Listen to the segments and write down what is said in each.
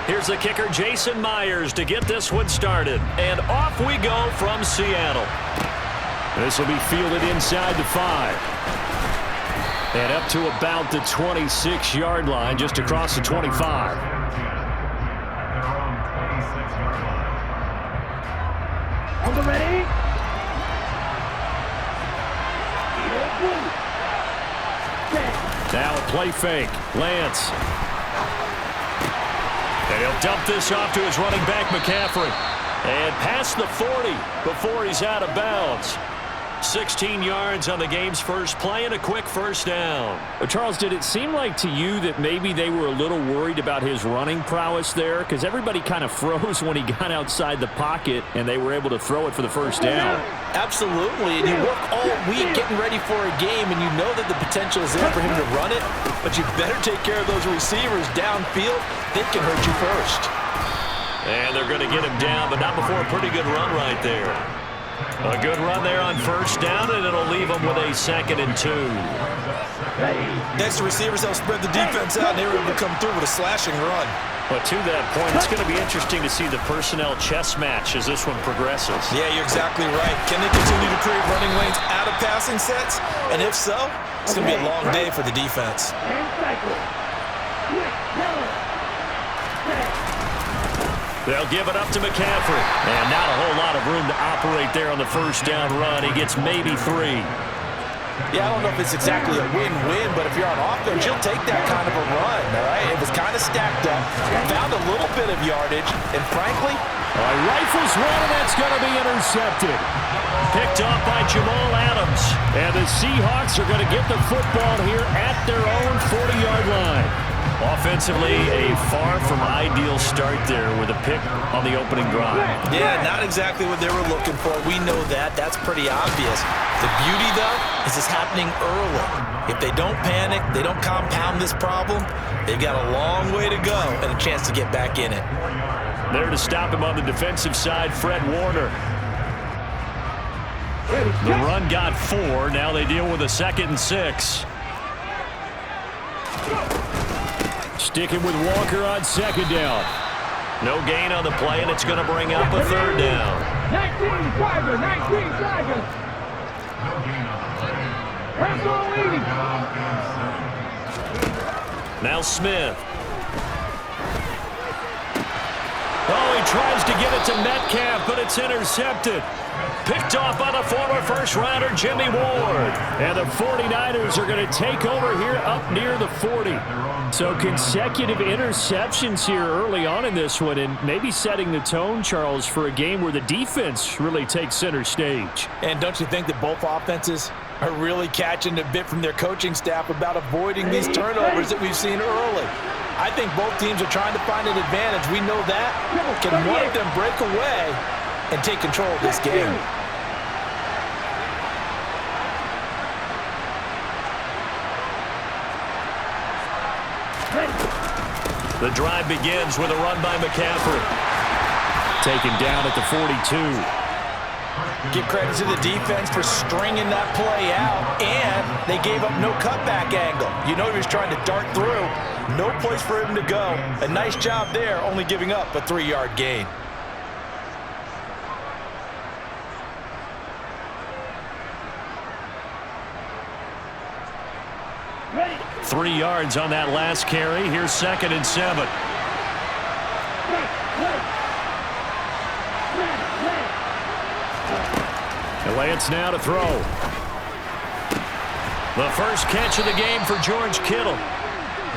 Here's the kicker, Jason Myers, to get this one started. And off we go from Seattle. This will be fielded inside the 5. And up to about the 26-yard line, just across the 25. Ready? Now a play fake. Lance. And he'll dump this off to his running back, McCaffrey. And past the 40 before he's out of bounds. 16 yards on the game's first play and a quick first down. But Charles, did it seem like to you that maybe they were a little worried about his running prowess there? Because everybody kind of froze when he got outside the pocket and they were able to throw it for the first down. Absolutely, and you work all week getting ready for a game, and you know that the potential is there for him to run it, but you better take care of those receivers downfield. They can hurt you first. And they're going to get him down, but not before a pretty good run right there. A good run there on first down, and it'll leave them with a 2nd and 2. Next, the receivers help spread the defense out, and they were able to come through with a slashing run. But to that point, it's going to be interesting to see the personnel chess match as this one progresses. Yeah, you're exactly right. Can they continue to create running lanes out of passing sets? And if so, it's going to be a long day for the defense. They'll give it up to McCaffrey. And not a whole lot of room to operate there on the first down run. He gets maybe 3. Yeah, I don't know if it's exactly a win-win, but if you're on offense, you'll take that kind of a run, all right? It was kind of stacked up, found a little bit of yardage, and frankly, rifles one, and that's going to be intercepted. Picked off by Jamal Adams. And the Seahawks are going to get the football here at their own 40-yard line. Offensively, a far from ideal start there with a pick on the opening drive. Yeah, not exactly what they were looking for. We know that. That's pretty obvious. The beauty, though, is it's happening early. If they don't panic, they don't compound this problem, they've got a long way to go and a chance to get back in it. There to stop him on the defensive side, Fred Warner. The run got 4. Now they deal with a 2nd and 6. Sticking with Walker on 2nd down. No gain on the play, and it's going to bring up a 3rd down. 19 Tiger, 19 Tiger. Now Smith. Oh, he tries to get it to Metcalf, but it's intercepted. Picked off by the former first-rounder, Jimmy Ward. And the 49ers are going to take over here up near the 40. So consecutive interceptions here early on in this one, and maybe setting the tone, Charles, for a game where the defense really takes center stage. And don't you think that both offenses are really catching a bit from their coaching staff about avoiding these turnovers that we've seen early? I think both teams are trying to find an advantage. We know that. Can one of them break away and take control of this game? The drive begins with a run by McCaffrey. Taken down at the 42. Give credit to the defense for stringing that play out, and they gave up no cutback angle. You know he was trying to dart through. No place for him to go. A nice job there, only giving up a 3-yard gain. Ready. 3 yards on that last carry. Here's 2nd and 7. Lance now to throw. The first catch of the game for George Kittle.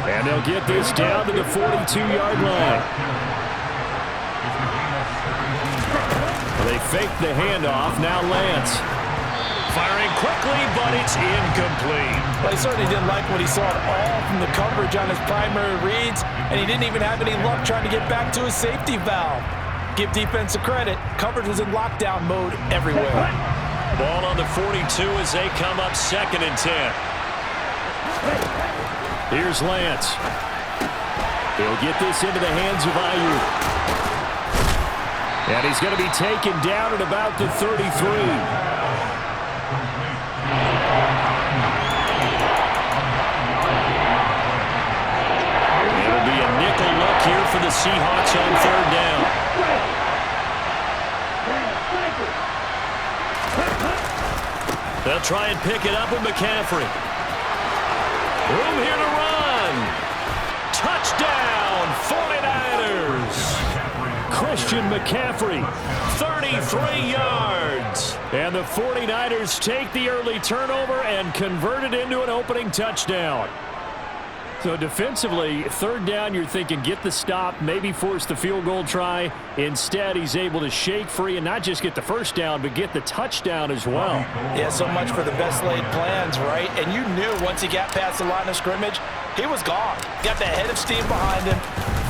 And they'll get this down to the 42-yard line. They fake the handoff. Now Lance. Firing quickly, but it's incomplete. Well, he certainly didn't like what he saw at all from the coverage on his primary reads, and he didn't even have any luck trying to get back to his safety valve. Give defense a credit. Coverage was in lockdown mode everywhere. Ball on the 42 as they come up 2nd and 10. Here's Lance. He'll get this into the hands of Ayuk. And he's going to be taken down at about the 33. It'll be a nickel look here for the Seahawks on third down. They'll try and pick it up with McCaffrey. Room here to run. Touchdown, 49ers. Christian McCaffrey, 33 yards. And the 49ers take the early turnover and convert it into an opening touchdown. So defensively, third down, you're thinking get the stop, maybe force the field goal try. Instead, he's able to shake free and not just get the first down, but get the touchdown as well. Yeah, so much for the best laid plans, right? And you knew once he got past the line of scrimmage, he was gone. Got the head of steam behind him.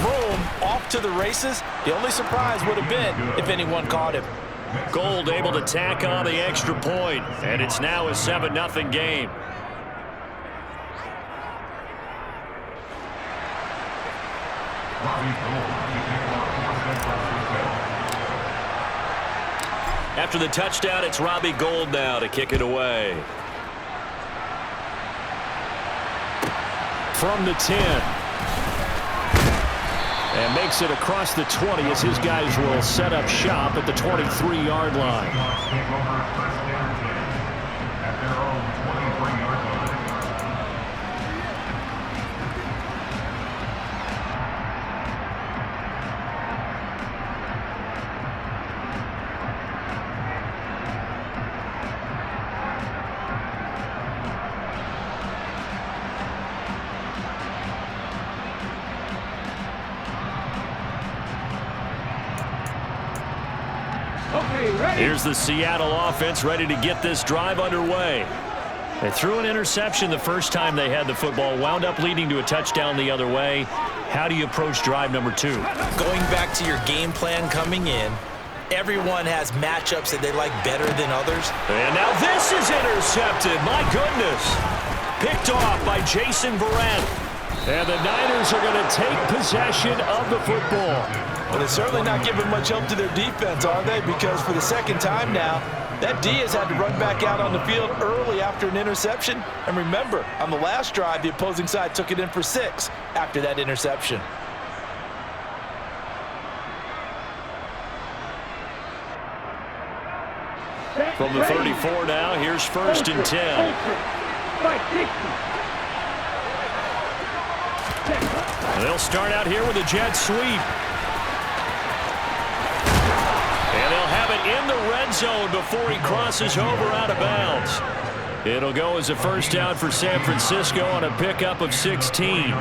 Boom, off to the races. The only surprise would have been if anyone caught him. Gold able to tack on the extra point, and it's now a 7-0 game. After the touchdown, it's Robbie Gould now to kick it away. From the 10. And makes it across the 20 as his guys will set up shop at the 23-yard line. Here's the Seattle offense ready to get this drive underway. They threw an interception the first time they had the football, wound up leading to a touchdown the other way. How do you approach drive number 2? Going back to your game plan coming in, everyone has matchups that they like better than others. And now this is intercepted. My goodness. Picked off by Jason Barrett. And the Niners are going to take possession of the football. Well, they're certainly not giving much help to their defense, are they? Because for the second time now, that D has had to run back out on the field early after an interception. And remember, on the last drive, the opposing side took it in for 6 after that interception. From the 34 now, here's 1st and 10. They'll start out here with a jet sweep. And they'll have it in the red zone before he crosses over out of bounds. It'll go as a first down for San Francisco on a pickup of 16.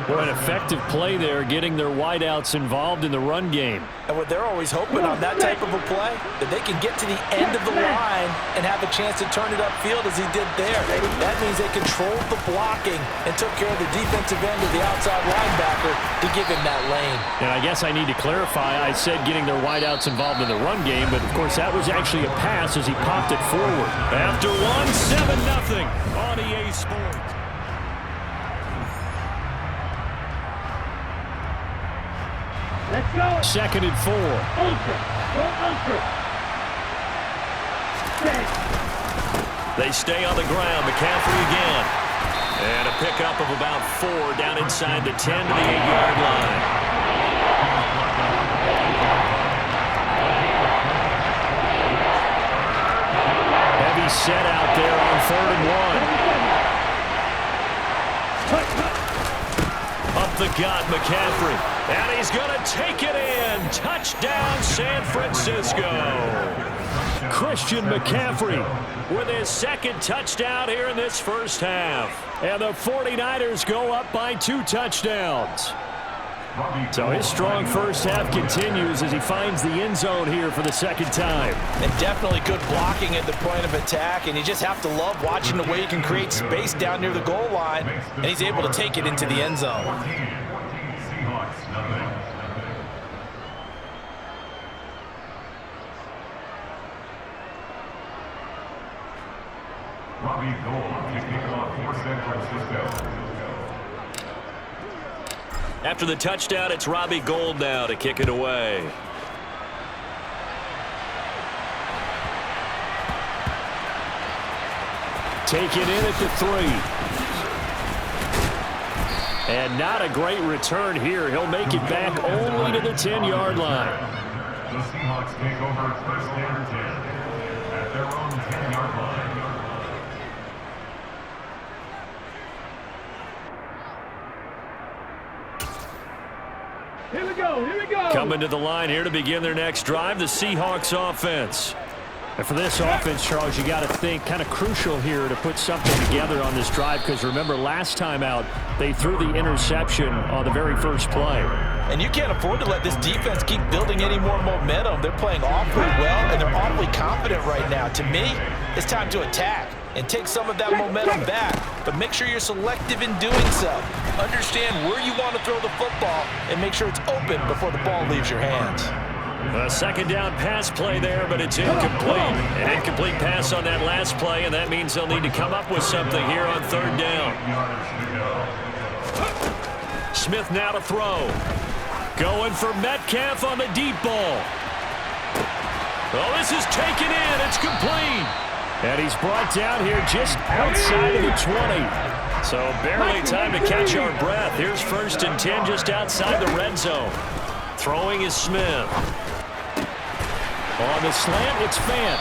Boy, an effective play there, getting their wideouts involved in the run game. And what they're always hoping on that type of a play, that they can get to the end of the line and have a chance to turn it upfield as he did there. That means they controlled the blocking and took care of the defensive end of the outside linebacker to give him that lane. And I guess I need to clarify, I said getting their wideouts involved in the run game, but of course that was actually a pass as he popped it forward. After 7-0 on EA Sports. Let's go. 2nd and 4. Ultra. Go ultra. They stay on the ground. McCaffrey again. And a pickup of about 4 down inside the 10 to the 8-yard line. Heavy set out there on 3rd and 1. Up the gut, McCaffrey. And he's going to take it in. Touchdown, San Francisco. Christian McCaffrey with his 2nd touchdown here in this first half. And the 49ers go up by 2 touchdowns. So his strong first half continues as he finds the end zone here for the 2nd time. And definitely good blocking at the point of attack, and you just have to love watching the way he can create space down near the goal line, and he's able to take it into the end zone. Robbie Gould kicking off for San Francisco. After the touchdown, it's Robbie Gould now to kick it away. Take it in at the 3. And not a great return here. He'll make it back only to the 10-yard line. The Seahawks take over first and 10 at their own 10-yard line. Here we go, here we go. Coming to the line here to begin their next drive, the Seahawks offense. And for this offense, Charles, you got to think kind of crucial here to put something together on this drive, because remember last time out they threw the interception on the very first play. And you can't afford to let this defense keep building any more momentum. They're playing awfully well, and they're awfully confident right now. To me, it's time to attack and take some of that momentum back, but make sure you're selective in doing so. Understand where you want to throw the football and make sure it's open before the ball leaves your hands. A second down pass play there, but it's incomplete. An incomplete pass on that last play, and that means they'll need to come up with something here on third down. Smith now to throw. Going for Metcalf on the deep ball. Oh, this is taken in. It's complete. And he's brought down here just outside of the 20. So barely time to catch our breath. Here's first and 10 just outside the red zone. Throwing is Smith. On the slant, it's Fant.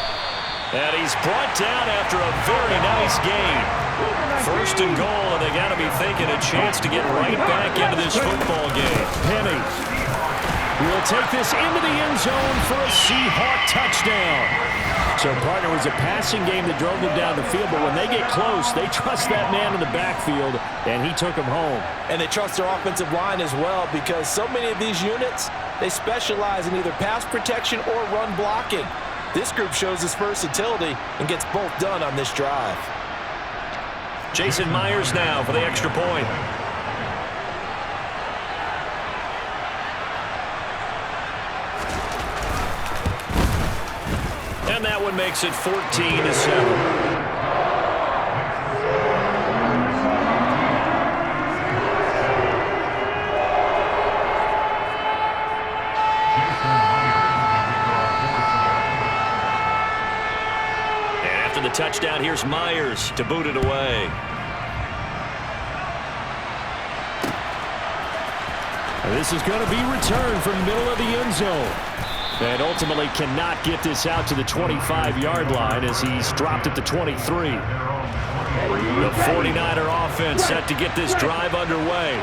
And he's brought down after a very nice gain. First and goal, and they got to be thinking a chance to get right back into this football game. Penny will take this into the end zone for a Seahawk touchdown. So, partner, it was a passing game that drove them down the field, but when they get close, they trust that man in the backfield, and he took them home. And they trust their offensive line as well, because so many of these units, they specialize in either pass protection or run blocking. This group shows its versatility and gets both done on this drive. Jason Myers now for the extra point. And that one makes it 14-7. The touchdown, here's Myers to boot it away. This is going to be returned from the middle of the end zone. And ultimately cannot get this out to the 25-yard line as he's dropped at the 23. The 49er offense set to get this drive underway.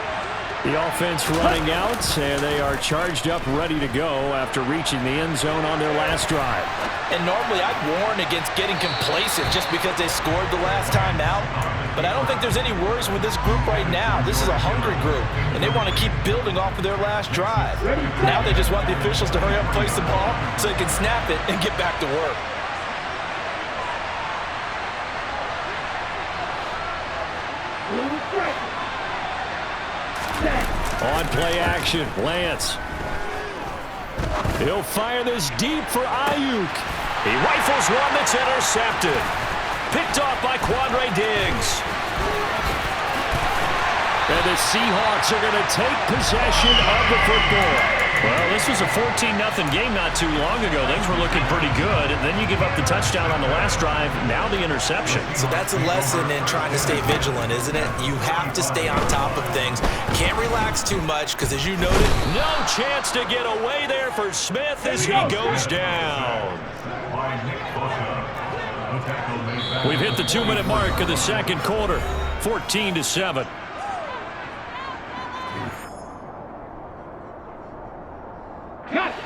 The offense running out, and they are charged up, ready to go after reaching the end zone on their last drive. And normally I'd warn against getting complacent just because they scored the last time out. But I don't think there's any worries with this group right now. This is a hungry group, and they want to keep building off of their last drive. Now they just want the officials to hurry up and place the ball so they can snap it and get back to work. On play action, Lance. He'll fire this deep for Ayuk. He rifles one that's intercepted. Picked off by Quandre Diggs. And the Seahawks are going to take possession of the football. Well, this was a 14-0 game not too long ago. Things were looking pretty good, and then you give up the touchdown on the last drive, now the interception. So that's a lesson in trying to stay vigilant, isn't it? You have to stay on top of things. Can't relax too much, because as you noted, no chance to get away there for Smith as he goes down. We've hit the 2-minute mark of the second quarter, 14-7.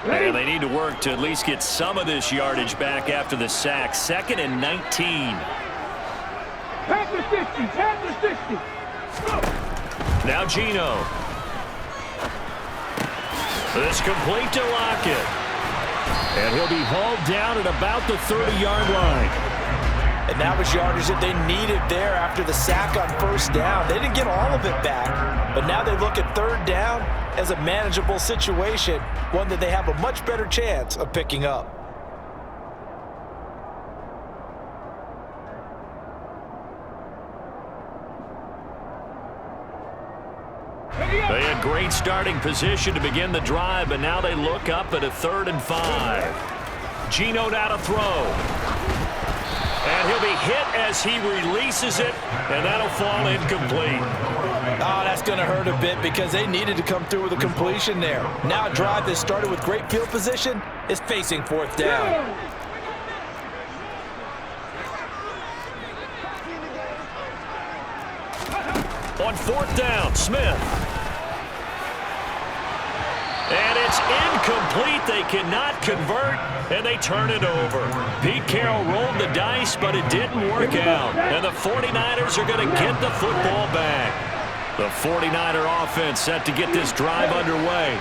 And they need to work to at least get some of this yardage back after the sack. 2nd and 19. Half the 60, half the 60. Now Gino. This complete to Lockett. And he'll be hauled down at about the 30-yard line. And that was yardage that they needed there after the sack on first down. They didn't get all of it back, but now they look at third down as a manageable situation, one that they have a much better chance of picking up. They had great starting position to begin the drive, but now they look up at a 3rd and 5. Gino now to throw. And he'll be hit as he releases it, and that'll fall incomplete. Oh, that's going to hurt a bit because they needed to come through with a completion there. Now a drive that started with great field position is facing fourth down. On fourth down, Smith. And it's incomplete. They cannot convert, and they turn it over. Pete Carroll rolled the dice, but it didn't work out. And the 49ers are going to get the football back. The 49er offense set to get this drive underway.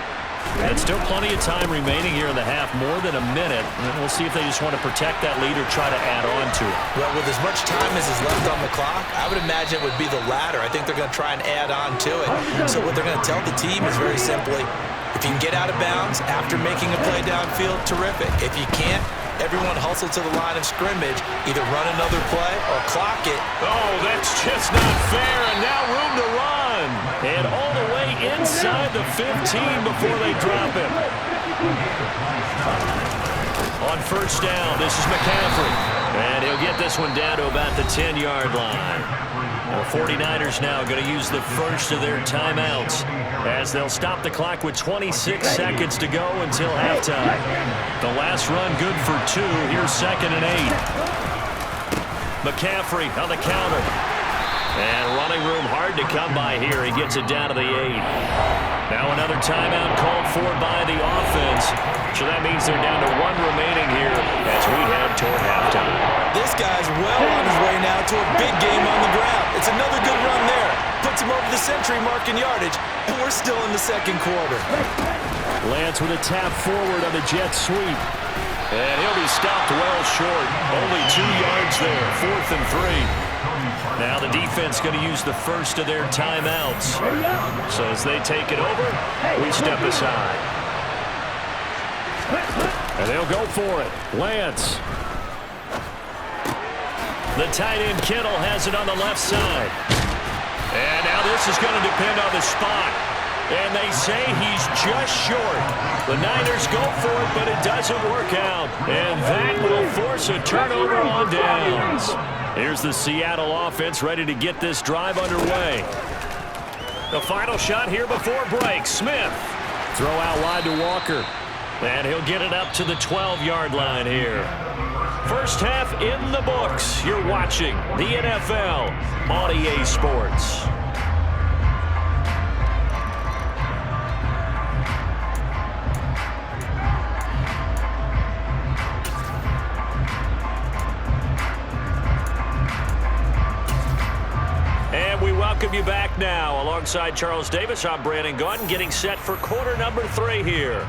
And still plenty of time remaining here in the half, more than a minute. And we'll see if they just want to protect that lead or try to add on to it. Well, with as much time as is left on the clock, I would imagine it would be the latter. I think they're going to try and add on to it. So what they're going to tell the team is very simply, if you can get out of bounds after making a play downfield, terrific. If you can't, everyone hustle to the line of scrimmage, either run another play or clock it. Oh, that's just not fair, and now room to run. And all the way inside the 15 before they drop him. On first down, this is McCaffrey. And he'll get this one down to about the 10-yard line. The 49ers now going to use the first of their timeouts as they'll stop the clock with 26 seconds to go until halftime. The last run good for 2. Here's 2nd and 8. McCaffrey on the counter. And running room hard to come by here. He gets it down to the 8. Now another timeout called for by the offense. So that means they're down to 1 remaining here as we head toward halftime. This guy's well on his way now to a big game on the ground. It's another good run there. Puts him over the century mark in yardage, and we're still in the second quarter. Lance with a tap forward on the jet sweep. And he'll be stopped well short. Only 2 yards there, 4th and 3. Now the defense going to use the first of their timeouts. So as they take it over, we step aside. And they'll go for it. Lance. The tight end Kittle has it on the left side. And now this is going to depend on the spot. And they say he's just short. The Niners go for it, but it doesn't work out. And that will force a turnover on downs. Here's the Seattle offense ready to get this drive underway. The final shot here before break. Smith. Throw out wide to Walker. And he'll get it up to the 12-yard line here. First half in the books. You're watching the NFL on EA Sports. Welcome you back now. Alongside Charles Davis, I'm Brandon Gunn, getting set for quarter number 3 here.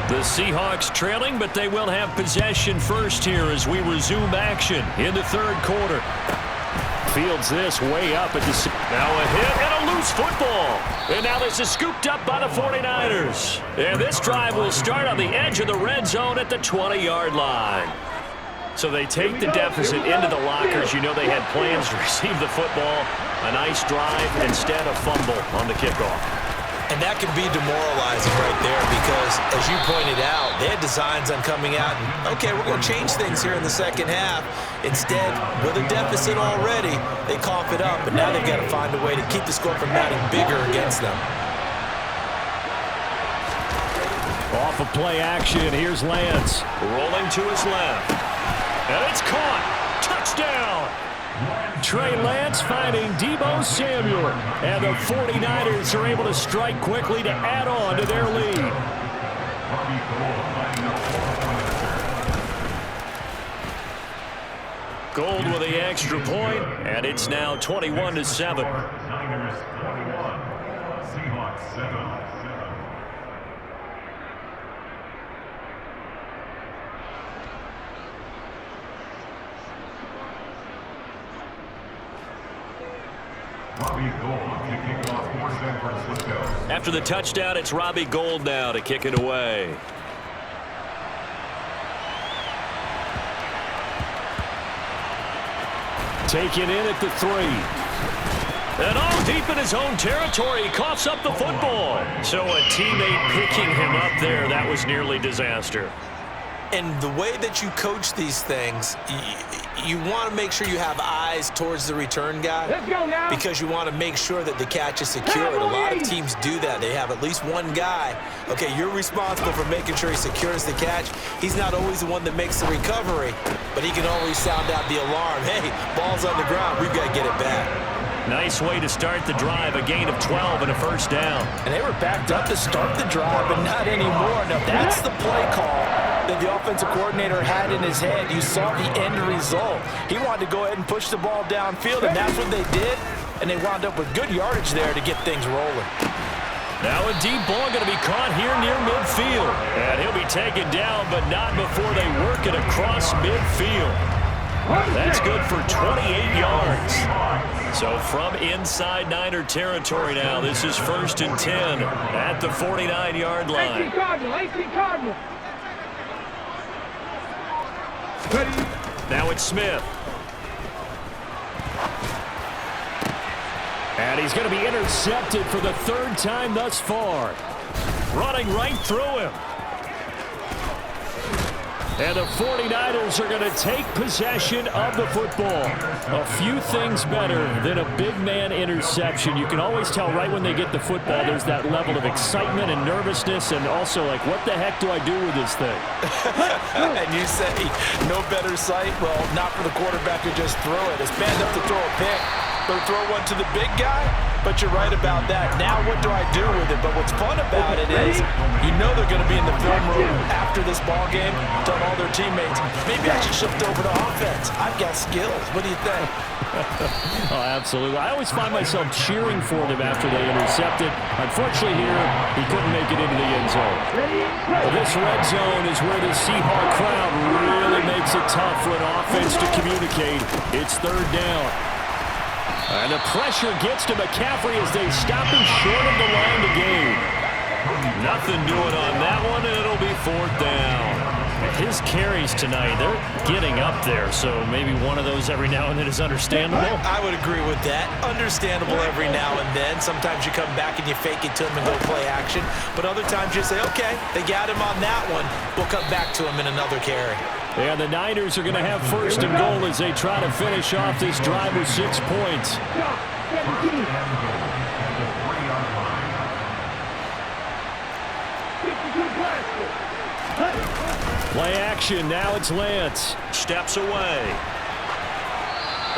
The Seahawks trailing, but they will have possession first here as we resume action in the third quarter. Fields this way up at the... Now a hit and a loose football. And now this is scooped up by the 49ers. And this drive will start on the edge of the red zone at the 20-yard line. So they take the deficit into the lockers. You know they had plans to receive the football. A nice drive, instead a fumble on the kickoff. And that can be demoralizing right there because, as you pointed out, they had designs on coming out and, okay, we're going to change things here in the second half. Instead, with a deficit already, they cough it up, and now they've got to find a way to keep the score from mounting bigger against them. Off of play action, here's Lance. Rolling to his left. And it's caught. Touchdown. Trey Lance finding Deebo Samuel. And the 49ers are able to strike quickly to add on to their lead. Gold with the extra point, and it's now 21-7. Niners 21, Seahawks 7. After the touchdown, it's Robbie Gould now to kick it away. Taken in at the 3. And all deep in his own territory, he coughs up the football. So a teammate picking him up there, that was nearly disaster. And the way that you coach these things, you want to make sure you have eyes towards the return guy. Let's go now. Because you want to make sure that the catch is secured. A lot of teams do that. They have at least one guy. Okay, you're responsible for making sure he secures the catch. He's not always the one that makes the recovery, but he can always sound out the alarm. Hey, ball's on the ground. We've got to get it back. Nice way to start the drive, a gain of 12 and a first down. And they were backed up to start the drive, but not anymore. Now, that's the play call that the offensive coordinator had in his head. You saw the end result. He wanted to go ahead and push the ball downfield, and that's what they did. And they wound up with good yardage there to get things rolling. Now a deep ball going to be caught here near midfield. And he'll be taken down, but not before they work it across midfield. That's good for 28 yards. So from inside Niner territory now, this is 1st and 10 at the 49-yard line. AC Cardinal. Now it's Smith. And he's going to be intercepted for the 3rd time thus far. Running right through him. And the 49ers are going to take possession of the football. A few things better than a big man interception. You can always tell right when they get the football, there's that level of excitement and nervousness, and also like, what the heck do I do with this thing? And you say, no better sight? Well, not for the quarterback to just throw it. It's bad enough to throw a pick. They'll throw one to the big guy, but you're right about that. Now what do I do with it? But what's fun about it is you know they're going to be in the film room after this ball game, telling all their teammates, maybe I should shift over to offense. I've got skills. What do you think? Oh, absolutely. I always find myself cheering for them after they intercepted. Unfortunately here, he couldn't make it into the end zone. Well, this red zone is where the Seahawks crowd really makes it tough for an offense to communicate. It's 3rd down. And the pressure gets to McCaffrey as they stop him short of the line to gain. Nothing doing on that one, and it'll be 4th down. His carries tonight, they're getting up there, so maybe one of those every now and then is understandable. I would agree with that. Understandable every now and then. Sometimes you come back and you fake it to him and go play action. But other times you say, okay, they got him on that one. We'll come back to him in another carry. And the Niners are going to have 1st and goal as they try to finish off this drive with 6 points. Play action. Now it's Lance. Steps away.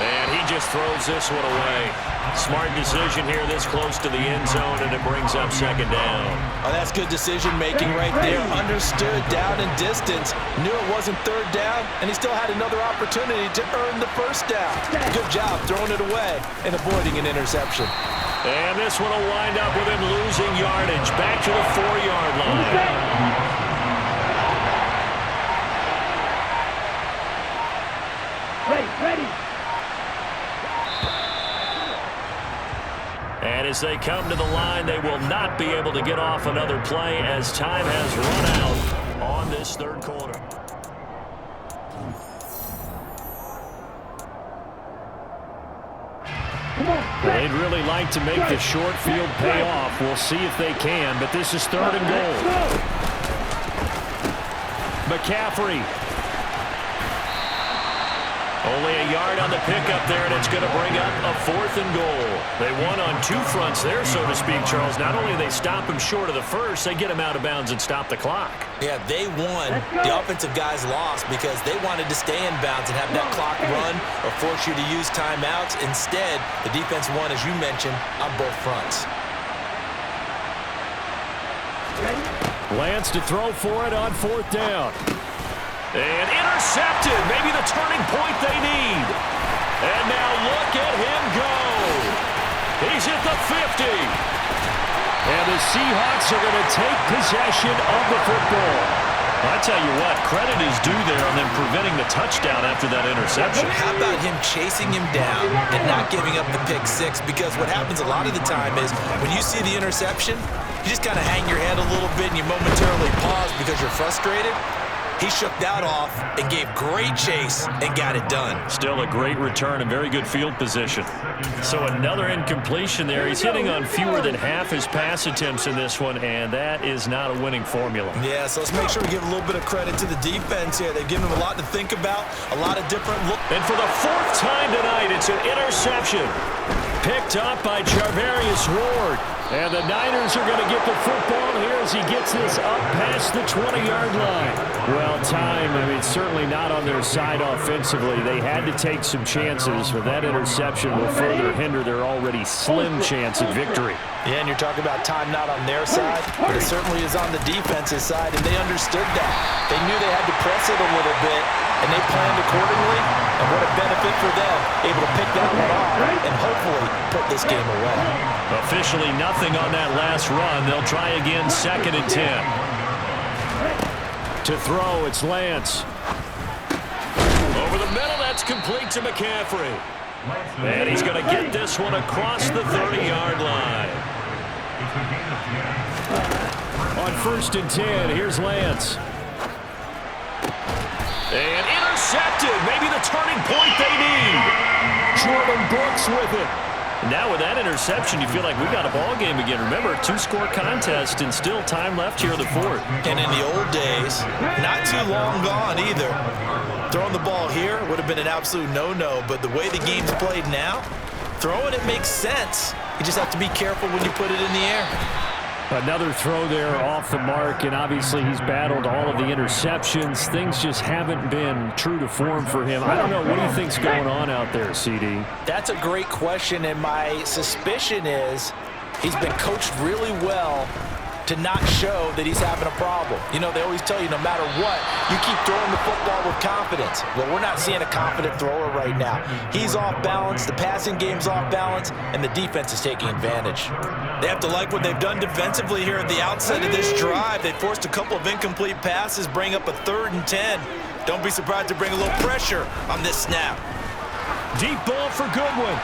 And he just throws this one away. Smart decision here this close to the end zone, and it brings up 2nd down. Oh, that's good decision-making right there. Understood down and distance. Knew it wasn't 3rd down, and he still had another opportunity to earn the 1st down. Good job throwing it away and avoiding an interception. And this one will wind up with him losing yardage. Back to the 4-yard line. Ready. And as they come to the line, they will not be able to get off another play as time has run out on this 3rd quarter. They'd really like to make the short field pay off. We'll see if they can, but this is 3rd and goal. McCaffrey. Only a yard on the pickup there, and it's going to bring up a 4th and goal. They won on 2 fronts there, so to speak, Charles. Not only do they stop him short of the first, they get him out of bounds and stop the clock. Yeah, they won. The offensive guys lost because they wanted to stay in bounds and have that clock run or force you to use timeouts. Instead, the defense won, as you mentioned, on both fronts. Lance to throw for it on 4th down. And intercepted. Maybe the turning point they need. And now look at him go. He's at the 50. And the Seahawks are going to take possession of the football. I tell you what, credit is due there on them preventing the touchdown after that interception. How about him chasing him down and not giving up the pick 6? Because what happens a lot of the time is when you see the interception, you just kind of hang your head a little bit and you momentarily pause because you're frustrated. He shook that off and gave great chase and got it done. Still a great return and very good field position. So another incompletion there. He's hitting on fewer than half his pass attempts in this one, and that is not a winning formula. Yeah, so let's make sure we give a little bit of credit to the defense here. They've given him a lot to think about, a lot of different looks. And for the fourth time tonight, it's an interception. Picked up by Charvarius Ward. And the Niners are going to get the football here as he gets this up past the 20-yard line. Well, time, I mean, certainly not on their side offensively. They had to take some chances, but that interception will further hinder their already slim chance at victory. Yeah, and you're talking about time not on their side, but it certainly is on the defense's side, and they understood that. They knew they had to press it a little bit, and they planned accordingly, and what a benefit for them, able to pick that one off and hopefully put this game away. Officially nothing on that last run. They'll try again, 2nd and 10. To throw, it's Lance. Over the middle, that's complete to McCaffrey. And he's going to get this one across the 30-yard line. On 1st and 10, here's Lance. And intercepted. Maybe the turning point they need. Jordan Brooks with it. Now with that interception, you feel like we got a ball game again. Remember, 2-score contest and still time left here in the 4th. And in the old days, not too long gone either. Throwing the ball here would have been an absolute no-no, but the way the game's played now, throwing it makes sense. You just have to be careful when you put it in the air. Another throw there off the mark, and obviously he's battled all of the interceptions. Things just haven't been true to form for him. I don't know. What do you think's going on out there, CD? That's a great question, and my suspicion is he's been coached really well to not show that he's having a problem. You know, they always tell you no matter what, you keep throwing the football with confidence. Well, we're not seeing a confident thrower right now. He's off balance, the passing game's off balance, and the defense is taking advantage. They have to like what they've done defensively here at the outset of this drive. They forced a couple of incomplete passes, bring up a 3rd and 10. Don't be surprised to bring a little pressure on this snap. Deep ball for Goodwin.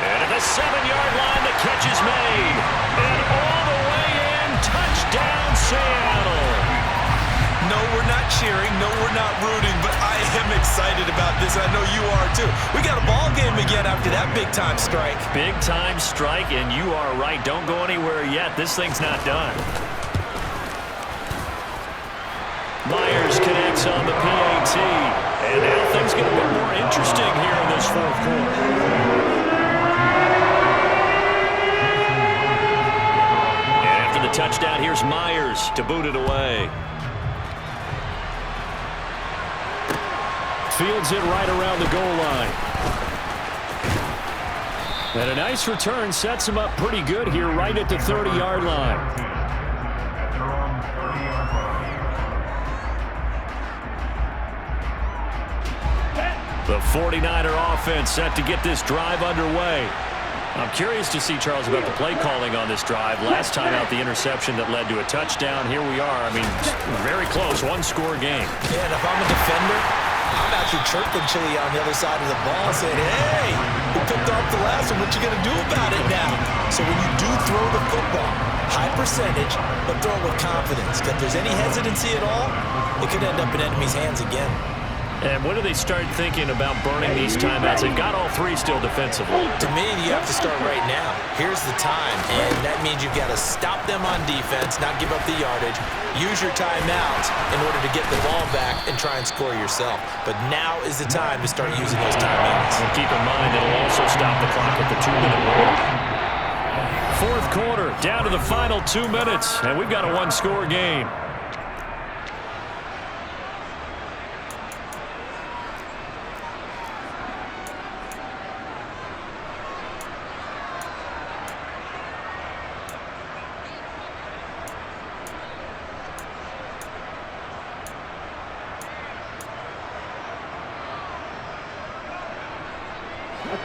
And at the 7-yard line, the catch is made. And all the way in, touchdown, Seattle. No, we're not cheering. No, we're not rooting, but I am excited about this. I know you are too. We got a ball game again after that big-time strike. Big-time strike, and you are right. Don't go anywhere yet. This thing's not done. Myers connects on the PAT. And now things get a bit more interesting here in this 4th quarter. Touchdown, here's Myers to boot it away. Fields it right around the goal line. And a nice return sets him up pretty good here right at the 30-yard line. The 49er offense set to get this drive underway. I'm curious to see, Charles, about the play calling on this drive. Last time out, the interception that led to a touchdown. Here we are. I mean, very close, 1-score game. Yeah, and if I'm a defender, I'm actually chirping Chili on the other side of the ball saying, hey, we picked off the last one. What you going to do about it now? So when you do throw the football, high percentage, but throw it with confidence. If there's any hesitancy at all, it could end up in enemy's hands again. And when do they start thinking about burning these timeouts? They've got all 3 still defensively. To me, you have to start right now. Here's the time, and that means you've got to stop them on defense, not give up the yardage, use your timeouts in order to get the ball back and try and score yourself. But now is the time to start using those timeouts. And keep in mind, it'll also stop the clock at the 2-minute mark. 4th quarter, down to the final 2 minutes, and we've got a 1-score game.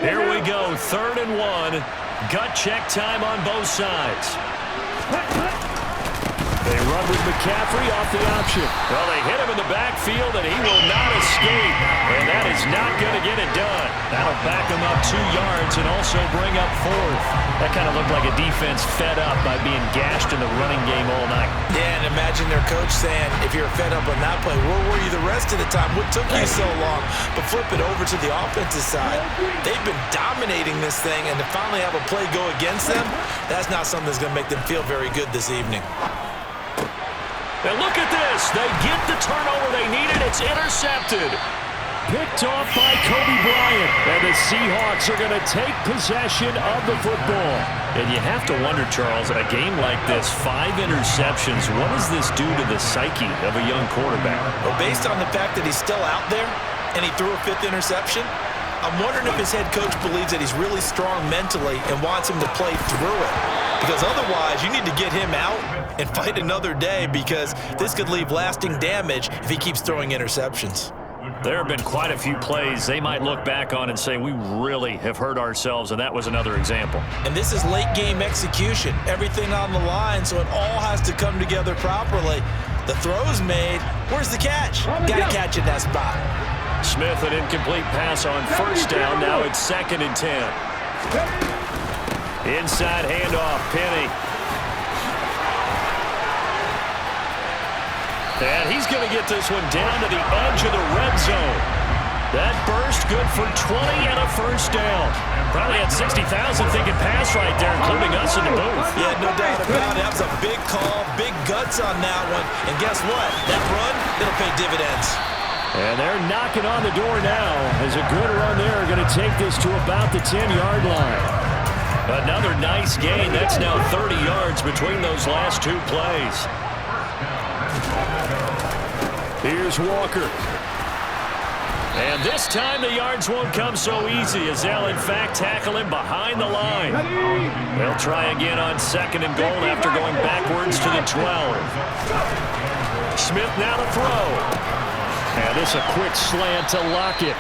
Here we go, 3rd and 1. Gut check time on both sides. They run with McCaffrey off the option. Well, they hit him in the backfield, and he will not escape. And that is not going to get it done. That'll back him up 2 yards and also bring up 4th. That kind of looked like a defense fed up by being gashed in the running game all night. Yeah, and imagine their coach saying, if you're fed up on that play, where were you the rest of the time? What took you so long? But flip it over to the offensive side. They've been dominating this thing, and to finally have a play go against them, that's not something that's going to make them feel very good this evening. And look at this. They get the turnover they needed. It's intercepted. Picked off by Kobe Bryant. And the Seahawks are going to take possession of the football. And you have to wonder, Charles, a game like this, 5 interceptions, what does this do to the psyche of a young quarterback? Well, based on the fact that he's still out there and he threw a 5th interception, I'm wondering if his head coach believes that he's really strong mentally and wants him to play through it. Because otherwise, you need to get him out and fight another day, because this could leave lasting damage if he keeps throwing interceptions. There have been quite a few plays they might look back on and say, we really have hurt ourselves, and that was another example. And this is late-game execution. Everything on the line, so it all has to come together properly. The throw's made. Where's the catch? Got to catch in that spot. Smith, an incomplete pass on 1st down. Now it's 2nd and 10. Inside handoff, Penny. And he's going to get this one down to the edge of the red zone. That burst good for 20 and a 1st down. Probably had 60,000 thinking pass right there, including us in the booth. Yeah, no doubt about it. That was a big call, big guts on that one. And guess what? That run, it'll pay dividends. And they're knocking on the door now as a good run there going to take this to about the 10-yard line. Another nice gain. That's now 30 yards between those last 2 plays. Here's Walker. And this time the yards won't come so easy, as they'll in fact tackle him behind the line. They'll try again on 2nd and goal after going backwards to the 12. Smith now to throw. And this a quick slant to Lockett.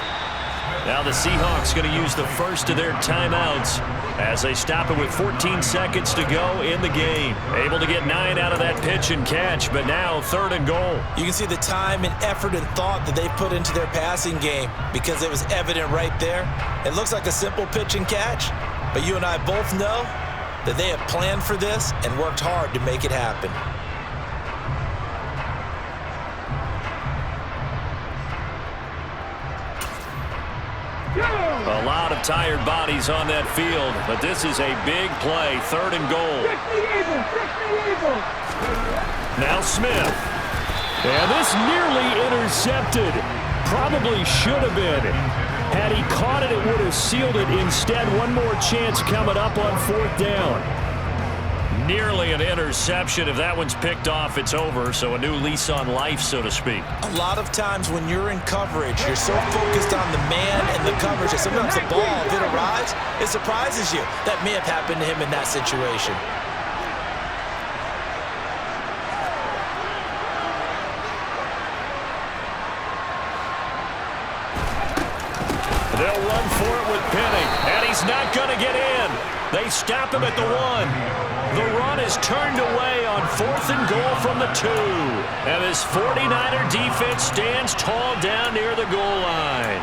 Now the Seahawks going to use the first of their timeouts as they stop it with 14 seconds to go in the game. Able to get 9 out of that pitch and catch, but now 3rd and goal. You can see the time and effort and thought that they put into their passing game, because it was evident right there. It looks like a simple pitch and catch, but you and I both know that they have planned for this and worked hard to make it happen. A lot of tired bodies on that field, but this is a big play. 3rd and goal. Now Smith. And this nearly intercepted. Probably should have been. Had he caught it, it would have sealed it. Instead, one more chance coming up on 4th down. Nearly an interception. If that one's picked off, it's over. So a new lease on life, so to speak. A lot of times when you're in coverage, you're so focused on the man and the coverage that sometimes the ball, if it arrives, it surprises you. That may have happened to him in that situation. They'll run for it with Penny, and he's not going to get in. They stop him at the 1. The run is turned away on 4th and goal from the 2. And this 49er defense stands tall down near the goal line.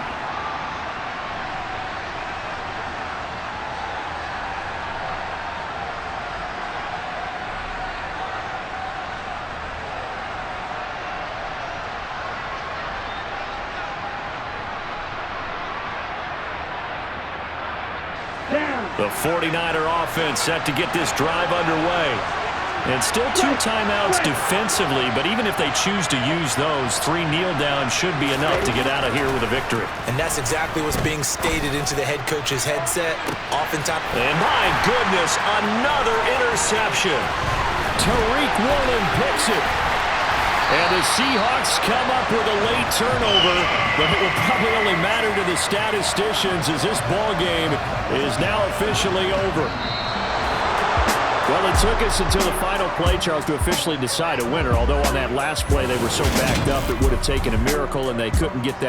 The 49er offense set to get this drive underway. And still 2 timeouts defensively, but even if they choose to use those, 3 kneel downs should be enough to get out of here with a victory. And that's exactly what's being stated into the head coach's headset. Oftentimes. And my goodness, another interception. Tariq Woolen picks it. And the Seahawks come up with a late turnover, but it will probably only matter to the statisticians as this ball game is now officially over. Well, it took us until the final play, Charles, to officially decide a winner, although on that last play they were so backed up it would have taken a miracle and they couldn't get that